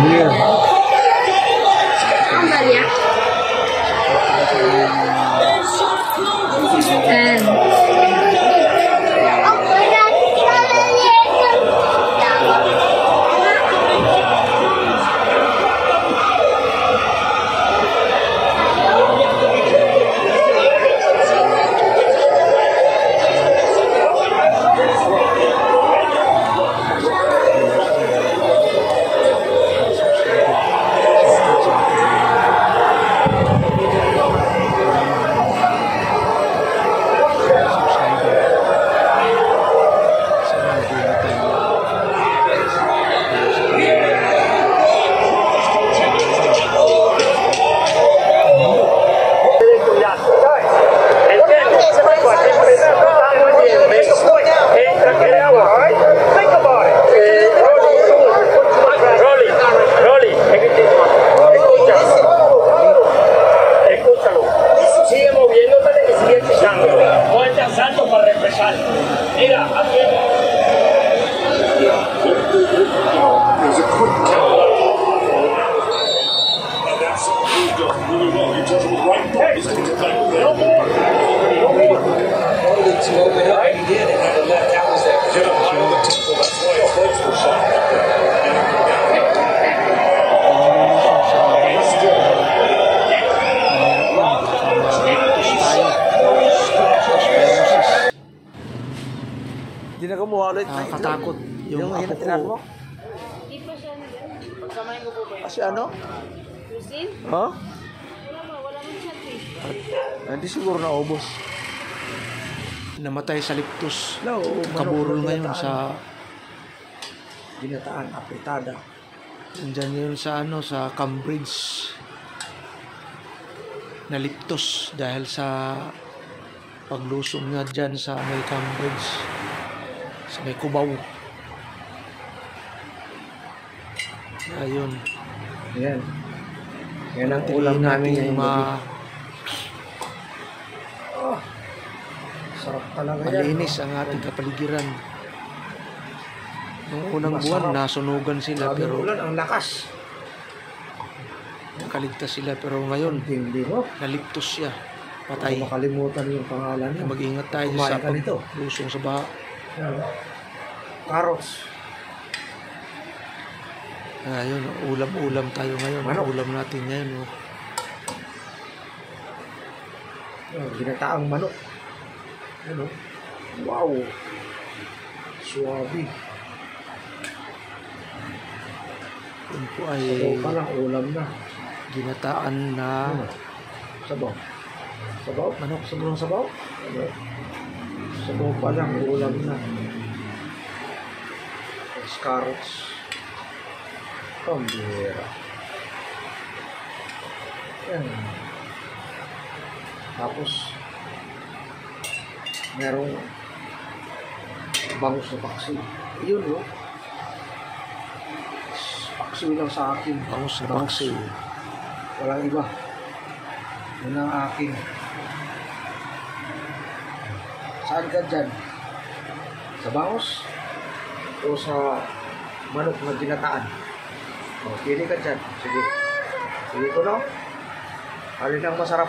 Iya. Kembali ya. Hindi na kumuha ulit. Nakakatakot yung apo ko. Hindi pa siya pagsamahin ko po ba? Kasi ano? Lusin? Ha? Wala mo siya Hindi siguro naubos. Namatay sa Liptos. No, Kaburol ngayon sa ginataan, apritada. Nandyan yun sa ano, sa Cambridge. Naliptos dahil sa paglusong niya dyan sa may Cambridge. Sa may Cubao. Ayun. Yan. Yan ang ulam namin ngayong gabi. Sarap talaga yan. Malinis ang ating kapaligiran. Noong unang buwan, nasunugan sila pero ulan, ang lakas. nakaligtas sila pero ngayon, Hindi mo. naliptos siya. Patay. Makalimutan yung pangalan niya. Mag-ingat tayo Kumain sa ka nito. paglusong sa baha. Carrots. Ayun, ulam-ulam tayo ngayon. Manok. Ulam natin ngayon. Oh. Ginataang manok. Ano? Wow. Suwabe. Yun po ay Sabaw pa lang, ulam na. ginataan na Sabaw. Sabaw? Manok, sabaw ng sabaw? Ano? Sabaw pa lang, ulam na. Carrots. Pambira. Yan. Tapos, merong bangus na paksi. Yun, no? Paksi lang sa akin. bangus na paksi. Walang iba. Yun ang akin. Saan ka dyan? Sa bangus? O sa manok na ginataan? O, pili ka dyan. Sige. Sige ko, no? Alin ang masarap?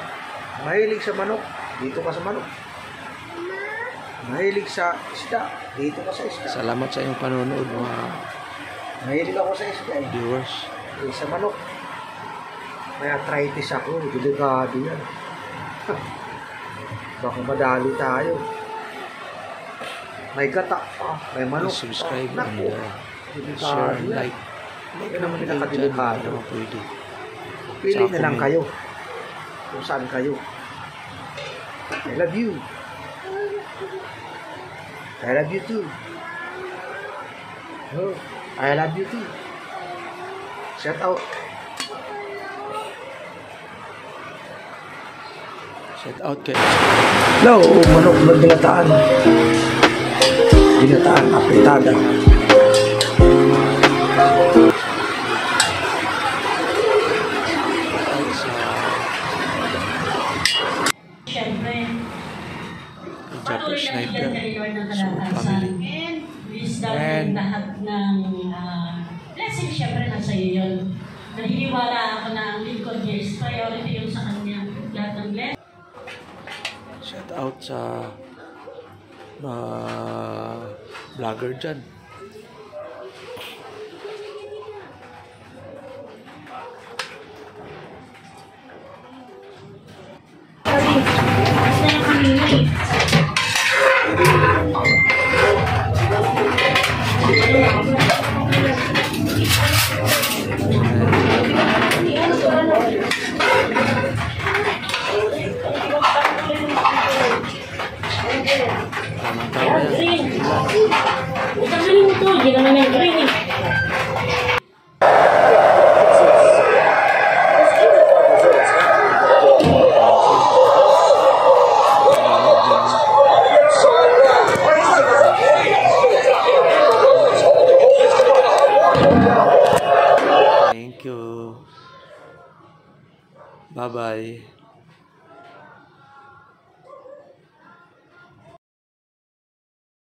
Mahilig sa manok, dito ka sa manok. Mahilig sa isda, dito ka sa isda. Salamat sa iyong panonood mga Mahilig ako sa isda eh. viewers. Sa manok. May arthritis ako, delikado yan. Baka madali tayo. May gata pa, may manok. Please subscribe pa. and Naku, share and delikado yan. like. Like Yan naman ang kayo dyan. pinakadelikado. Hindi naman pwede. Pili Tsaka na lang comment. kayo. Kung saan kayo. I love you. I love you too. Oh, I love you too. Shout out. Shout out kay Hello, manok na ginataan. Ginataan, apritada. Japper Sniper. So, family. And lahat ng blessings syempre nasa iyo yun. Naniniwala ako na ang Lincoln Hills, priority yung sa kanya. Lahat ng blessing. Shout out sa vlogger dyan. Basta yung kanina eh. Tama-tama yan. Green. Tanggalin mo to, hindi naman yung green eh. Thank you. Bye-bye.